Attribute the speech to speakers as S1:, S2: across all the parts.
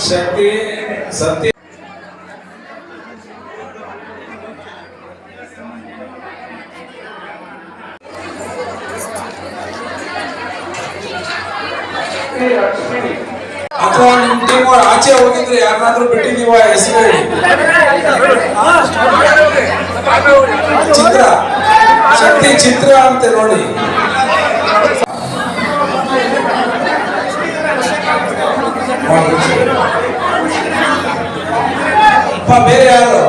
S1: ಶಕ್ತಿ ಸತ್ಯ ಅಥವಾ ನಿಮ್ ಟೀಮ್ ಅವ್ರು ಆಚೆ ಹೋಗಿದ್ರೆ ಯಾರನ್ನಾದ್ರೂ ಬಿಟ್ಟಿದೀವ ಹೆಸರು ಹೇಳಿ. ಚಿತ್ರ ಶಕ್ತಿ ಚಿತ್ರ ಅಂತೆ ನೋಡಿ. ಬೇರೆ ಯಾರು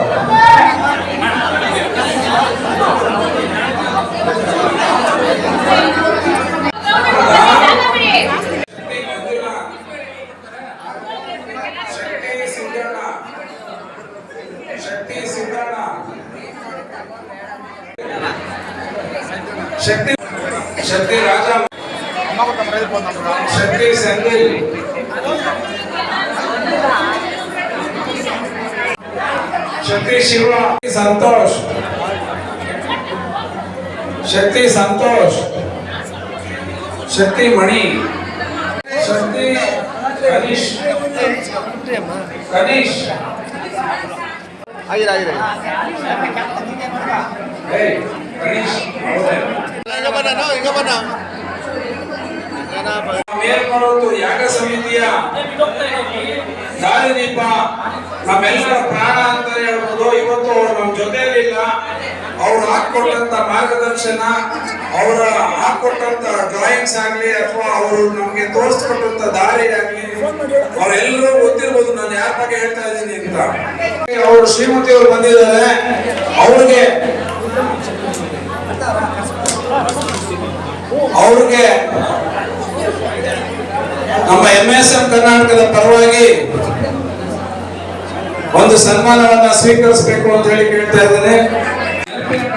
S1: ಶಕ್ತಿ ಶಕ್ತಿ ರಾಜ ಶಕ್ತಿ ಸಂಗೀಲ್ ಶಕ್ತಿ ಶಿವ ಸಂತೋಷ್ ಶಕ್ತಿ ಸಂತೋಷ್ ಶಕ್ತಿ ಮಣಿ ಶಕ್ತಿ ಕನಿಷ್ ಕನಿಷ್ ಮೇಲ್ಮರುವತ್ತು ಯಾಗ ಸಮಿತಿಯ ದಾರಿದೀಪ ನಮ್ಮೆಲ್ಲರ ಪ್ರಾಣ ಅಂತ ಹೇಳ್ಬೋದು. ಇವತ್ತು ಅವರು ನಮ್ಮ ಜೊತೆಯಲ್ಲಿಲ್ಲ. ಅವ್ರು ಹಾಕೊಟ್ಟಂತ ಮಾರ್ಗದರ್ಶನ, ಅವರ ಹಾಕೊಟ್ಟಂತ ಡ್ರಾಯಿಂಗ್ಸ್ ಆಗ್ಲಿ ಅಥವಾ ಅವರು ನಮ್ಗೆ ತೋರಿಸ್ಕೊಟ್ಟಂತ ದಾರಿ ಆಗ್ಲಿ ಅವರೆಲ್ಲರೂ ಗೊತ್ತಿರ್ಬೋದು ನಾನು ಯಾರ ಬಗ್ಗೆ ಹೇಳ್ತಾ ಇದ್ದೀನಿ ಅಂತ. ಅವರು ಶ್ರೀಮತಿ ಅವರು ಬಂದಿದ್ದಾರೆ. ಅವ್ರಿಗೆ ನಮ್ಮ MSM ಕರ್ನಾಟಕದ ಪರವಾಗಿ ಒಂದು ಸನ್ಮಾನವನ್ನ ಸ್ವೀಕರಿಸಬೇಕು ಅಂತ ಹೇಳಿ ಕೇಳ್ತಾ ಇದ್ದೇನೆ.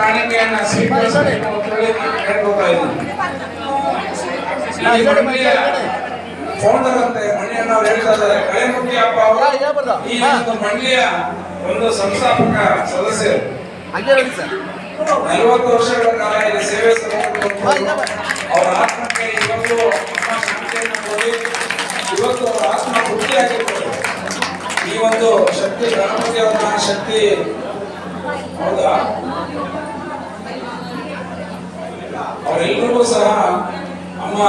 S1: ಕಾಣಿಕೆಯನ್ನ ಸ್ವೀಕರಿಸಬೇಕು ಅಂತ ಹೇಳಿ ಕೇಳ್ಕೊತಾ ಇದ್ದೀನಿ. ಫೌಂಡರ್ ಅಂತೆ ಮಣಿಯಣ್ಣ ಅವರು ಹೇಳ್ತಾ ಇದ್ದಾರೆ. ಕಳೆಮುಖಿ ಅಪ್ಪ ಅವರು ಈ ಒಂದು ಮಂಡಳಿಯ ಒಂದು ಸಂಸ್ಥಾಪಕ ಸದಸ್ಯರು. 40 ವರ್ಷಗಳ ಕಾಲ ಇಲ್ಲಿ ಸೇವೆ ಸಲ್ಲಿಸಿಕೊಂಡು ಅವರ ಆತ್ಮಕ್ಕೆ ಇವತ್ತು ಶಾಂತಿಯನ್ನು ಕೊಡಿ. ಇವತ್ತು ಅವರ ಆತ್ಮ ತೃಪ್ತಿಯಾಗಿರ್ಬೋದು. ಈ ಒಂದು ಶಕ್ತಿ ಗಣಪತಿ ಅವರ ಶಕ್ತಿ ಹೌದಾ, ಅವರೆಲ್ಲರಿಗೂ ಸಹ ಅಮ್ಮ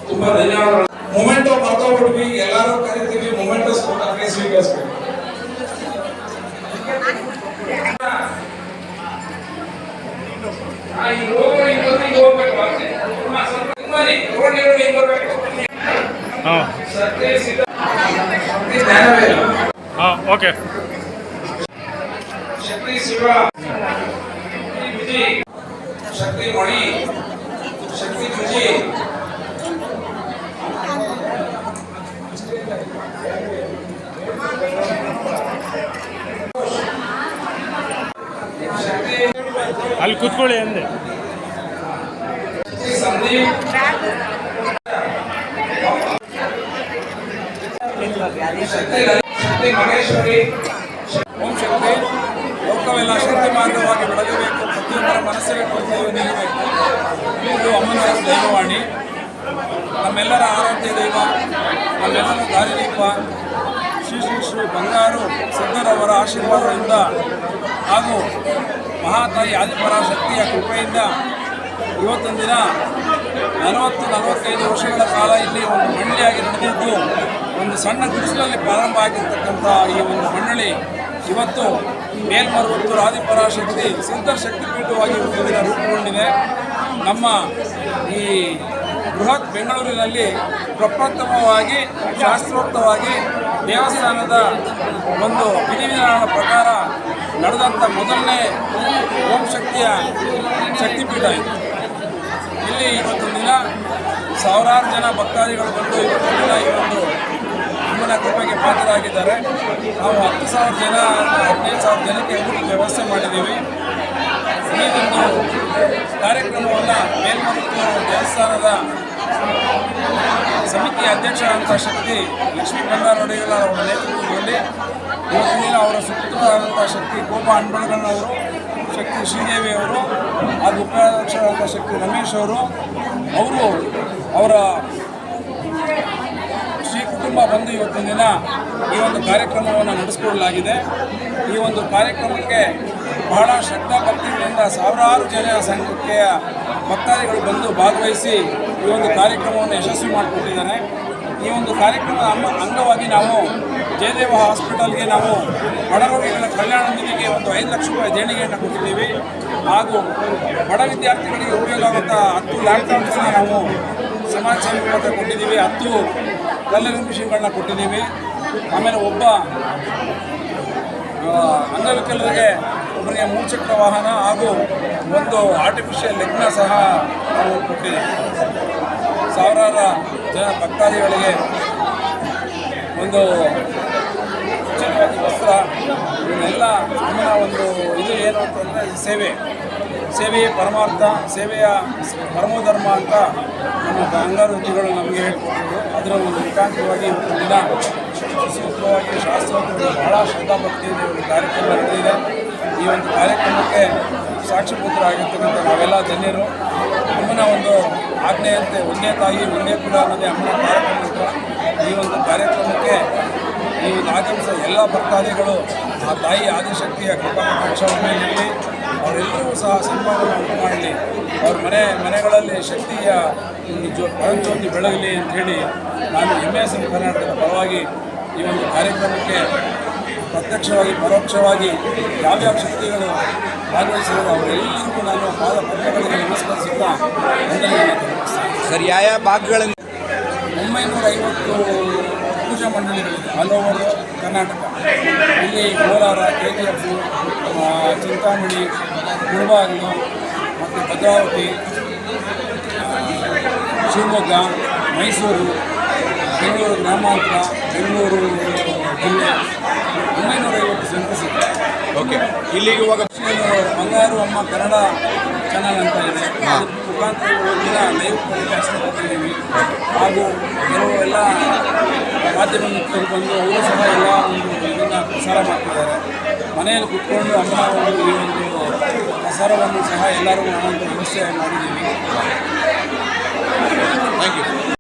S1: ತುಂಬಾ ಧನ್ಯವಾದಗಳು. ಮೊಮೆಂಟೋ ಮರ್ತೋಗ್ಬಿಟ್ವಿ, ಎಲ್ಲಾರು ಕರಿತೀವಿ, ಮೊಮೆಂಟೋಸ್ ಕೊಟ್ಟಾಗ ಸ್ವೀಕರಿಸ್ಬೇಕು.
S2: ಓಕೆ.
S1: ಶಕ್ತಿ ಶಿವ, ವಿಜಯ್, ಶಕ್ತಿ ಮಣಿ, ಶಕ್ತಿ ಜುಜಿ,
S2: ಅಲ್ಲಿ ಕೂತ್ಕೊಳ್ಳಿ ಅಂದೆ.
S1: ಸಂದೀಪ್, ಶಕ್ತಿ ಮಹೇಶ್ವರಿ. ಓಂ ಶಕ್ತಿ. ಲೋಕವೆಲ್ಲ ಶಕ್ತಿ ಮಾರ್ಗವಾಗಿ ಬೆಳಗಬೇಕು. ಪ್ರತಿಯೊಬ್ಬರ ಮನಸ್ಸಿಗೆ ನಿಲ್ಲಬೇಕು. ಇದು ಅಮ್ಮನ ದೈವವಾಣಿ. ನಮ್ಮೆಲ್ಲರ ಆರಾಧ್ಯ ದೈವ, ನಮ್ಮೆಲ್ಲರ ದಾರಿದೀಪ ಶ್ರೀ ಶ್ರೀ ಶ್ರೀ ಬಂಗಾರು ಸಿದ್ದರವರ ಆಶೀರ್ವಾದದಿಂದ ಹಾಗೂ ಮಹಾತಾಯಿ ಆದಿಪರಾಶಕ್ತಿಯ ಕೃಪೆಯಿಂದ ಇವತ್ತೊಂದು ದಿನ 40-45 ವರ್ಷಗಳ ಕಾಲ ಇಲ್ಲಿ ಒಂದು ಮಂಡಳಿಯಾಗಿ ನಡೆದಿದ್ದು, ಒಂದು ಸಣ್ಣ ಗುಡಿಸಲಲ್ಲಿ ಪ್ರಾರಂಭ ಆಗಿರ್ತಕ್ಕಂಥ ಈ ಒಂದು ಮಂಡಳಿ ಇವತ್ತು ಮೇಲ್ಮರುವತ್ತು ಆದಿಪರಾಶಕ್ತಿ ಸಿದ್ಧರ ಶಕ್ತಿಪೀಠವಾಗಿ ಒಂದು ದಿನ ರೂಪುಗೊಂಡಿದೆ. ನಮ್ಮ ಈ ಬೃಹತ್ ಬೆಂಗಳೂರಿನಲ್ಲಿ ಪ್ರಪ್ರಥಮವಾಗಿ ಶಾಸ್ತ್ರೋಕ್ತವಾಗಿ ದೇವಸ್ಥಾನದ ಒಂದು ವಿಧಿವಿಧಾನದ ಪ್ರಕಾರ ನಡೆದಂಥ ಮೊದಲನೇ ಓಂ ಶಕ್ತಿಯ ಶಕ್ತಿಪೀಠ ಇದು. ಇಲ್ಲಿ ಇವತ್ತೊಂದು ದಿನ ಸಾವಿರಾರು ಜನ ಭಕ್ತಾದಿಗಳು ಬಂದು ಇವತ್ತೊಂದು ದಿನ ಈ ಒಂದು ಅಮ್ಮನ ಕೃಪೆಗೆ ಪಾತ್ರರಾಗಿದ್ದಾರೆ. ನಾವು 10,000 ಜನ 15,000 ಜನಕ್ಕೆ ಊಟದ ವ್ಯವಸ್ಥೆ ಮಾಡಿದ್ದೀವಿ. ಈ ಒಂದು ಕಾರ್ಯಕ್ರಮವನ್ನು ಮೇಲ್ಮರುವತ್ತು ದೇವಸ್ಥಾನದ ಸಮಿತಿ ಅಧ್ಯಕ್ಷರಾದಂಥ ಶಕ್ತಿ ಲಕ್ಷ್ಮೀ ಬಂಗಾರೊಡೆಯವರ ಅವರ ನೇತೃತ್ವದಲ್ಲಿ ಇವತ್ತಿನ ಅವರ ಸುಪುತ್ರರಾದಂಥ ಶಕ್ತಿ ಗೋಪ ಅನ್ಬಳಗಣ್ಣವರು, ಶಕ್ತಿ ಶ್ರೀದೇವಿಯವರು
S3: ಹಾಗೂ ಉಪಾಧ್ಯಕ್ಷರಾದ ಶಕ್ತಿ ರಮೇಶ್ ಅವರು ಅವರ ಶ್ರೀ ಕುಟುಂಬ ಬಂದು ಇವತ್ತಿನ ದಿನ ಈ ಒಂದು ಕಾರ್ಯಕ್ರಮವನ್ನು ನಡೆಸಿಕೊಳ್ಳಲಾಗಿದೆ. ಈ ಒಂದು ಕಾರ್ಯಕ್ರಮಕ್ಕೆ ಬಹಳ ಶ್ರದ್ಧಾ ಭಕ್ತಿಗಳಿಂದ ಸಾವಿರಾರು ಜನ ಸಂಖ್ಯೆಯ ಭಕ್ತಾದಿಗಳು ಬಂದು ಭಾಗವಹಿಸಿ ಈ ಒಂದು ಕಾರ್ಯಕ್ರಮವನ್ನು ಯಶಸ್ವಿ ಮಾಡಿಕೊಟ್ಟಿದ್ದಾರೆ. ಈ ಒಂದು ಕಾರ್ಯಕ್ರಮದ ಅಂಗವಾಗಿ ನಾವು ಜಯದೇವ ಹಾಸ್ಪಿಟಲ್ಗೆ ನಾವು ಬಡ ರೋಗಿಗಳ ಕಲ್ಯಾಣ ನಿಧಿಗೆ ಒಂದು 5 ಲಕ್ಷ ರೂಪಾಯಿ ದೇಣಿಗೆಯನ್ನು ಕೊಟ್ಟಿದ್ದೀವಿ. ಹಾಗೂ ಬಡ ವಿದ್ಯಾರ್ಥಿಗಳಿಗೆ ಉಪಯೋಗ ಆಗುವಂಥ 10 ಲ್ಯಾಪ್ಟಾಪ್ಸ್ನ ನಾವು ಸಮಾಜ ಸೇವೆ ಕೊಟ್ಟಿದ್ದೀವಿ. 10 ಕಲ್ಲರಿಂಗ್ ಮಿಷಿನ್ಗಳನ್ನ ಕೊಟ್ಟಿದ್ದೀವಿ. ಆಮೇಲೆ ಒಬ್ಬ ಅಂಗವಿಕಲರಿಗೆ ಒಬ್ಬರಿಗೆ 3 ಚಕ್ರ ವಾಹನ ಹಾಗೂ ಒಂದು ಆರ್ಟಿಫಿಷಿಯಲ್ ಲೆಗ್ನ ಸಹ ನಾವು ಕೊಟ್ಟಿದ್ದೀವಿ. ಸಾವಿರಾರು ಜನ ಭಕ್ತಾದಿಗಳಿಗೆ ಒಂದು ಉಚಿತವಾದ ವಸ್ತ್ರ ಇವನ್ನೆಲ್ಲ ನಮ್ಮನ್ನ ಒಂದು ಇದು ಏನು ಅಂತಂದರೆ ಸೇವೆಯೇ ಪರಮಾರ್ಥ, ಸೇವೆಯ ಪರಮೋಧರ್ಮ ಅಂತ ನಮ್ಮ ಅಂಗವೃತ್ತಿಗಳು ನಮಗೆ ಹೇಳ್ಕೊಟ್ಟಿದ್ರು. ಅದರ ಒಂದು ಮುಖಾಂತರವಾಗಿ ಇವತ್ತು ದಿನ ಸೂಕ್ತವಾಗಿ ಶಾಸ್ತ್ರೋಕ್ತವಾಗಿ ಬಹಳ ಶ್ರದ್ಧಾಭಕ್ತಿಯಿಂದ ಒಂದು ಕಾರ್ಯಕ್ರಮ ನಡೆದಿದೆ. ಈ ಒಂದು ಕಾರ್ಯಕ್ರಮಕ್ಕೆ ಸಾಕ್ಷಿಪುತ್ರರಾಗಿರ್ತಕ್ಕಂಥ ನಾವೆಲ್ಲ ಧನ್ಯರು. ಅಮ್ಮನ ಒಂದು ಆಜ್ಞೆಯಂತೆ ಒಂದೇ ತಾಯಿ ಒಂದೇ ಕುಲ ಅನ್ನೋದೇ ಅಮ್ಮನ ಕಾರ್ಯಕ್ರಮ. ಈ ಒಂದು ಕಾರ್ಯಕ್ರಮಕ್ಕೆ ಈ ಆಗಮಿಸಿದ ಎಲ್ಲ ಭಕ್ತಾದಿಗಳು ಆ ತಾಯಿ ಆದಿಶಕ್ತಿಯ ಕೃಪಾಕಟಾಕ್ಷ ಮೇಲಿರಲಿ. ಅವರೆಲ್ಲರೂ ಸಹ ಸನ್ಮಾನವನ್ನು ಉಂಟು ಮಾಡಲಿ. ಅವ್ರ ಮನೆಗಳಲ್ಲಿ ಶಕ್ತಿಯ ಒಂದು ಪರಂಜ್ಯೋತಿ ಬೆಳಗಲಿ ಅಂಥೇಳಿ ನಾನು MSM ಕರ್ನಾಟಕದ ಪರವಾಗಿ ಈ ಒಂದು ಕಾರ್ಯಕ್ರಮಕ್ಕೆ ಪ್ರತ್ಯಕ್ಷವಾಗಿ ಪರೋಕ್ಷವಾಗಿ ಯಾವ್ಯಾವ ಶಕ್ತಿಗಳು ಭಾಗವಹಿಸಿದ್ರು ಅವರೆಲ್ಲರಿಗೂ ನಾನು ಪಾದ ಪದ್ಮಗಳಿಗೆ ನಮಸ್ಕರಿಸುತ್ತಾ
S4: ಸರ್ ಯಾವ ಭಾಗಗಳನ್ನು
S3: 950 ಪೂಜಾ ಮಂಡಳಿಗಳಿವೆ ಆಲ್ ಓವರ್ ಕರ್ನಾಟಕ. ಇಲ್ಲಿ ಕೋಲಾರ, KGF, ಚಿಂತಾಮಣಿ, ಮುಳಬಾಗಿಲು ಮತ್ತು ಭದ್ರಾವತಿ, ಶಿವಮೊಗ್ಗ, ಮೈಸೂರು, ಬೆಂಗಳೂರು ಗ್ರಾಮಾಂತರ, ಬೆಂಗಳೂರು ಜಿಲ್ಲೆ 950 ಸೆಂಟರ್ಸ್ ಇದೆ.
S4: ಓಕೆ, ಇಲ್ಲಿಗೆ ಇವಾಗ
S3: ಬಂಗಾರು ಅಮ್ಮ ಕನ್ನಡ ಚಾನಲ್ ಅಂತ ಇದೆ. ಮುಖಾಂತರ ದಿನ ಲೈವ್ ಟೆಲಿಕಾಸ್ಟ್ ಕೊಟ್ಟಿದ್ದೀವಿ. ಹಾಗೂ ಕೆಲವು ಎಲ್ಲ ಮಾಧ್ಯಮ ಮಿತ್ರರು ಬಂದು ಅವರು ಸಹ ಎಲ್ಲ ಒಂದು ಇದನ್ನು ಪ್ರಸಾರ ಮಾಡ್ತಿದ್ದಾರೆ. ಮನೆಯಲ್ಲಿ ಕುತ್ಕೊಂಡು ಅಮ್ಮನ ಒಂದು ಈ ಒಂದು ಪ್ರಸಾರವನ್ನು ಸಹ ಎಲ್ಲರೂ ಮಾಡುವಂಥ ವ್ಯವಸ್ಥೆ ಮಾಡಿದ್ದೀವಿ.
S4: Thank you.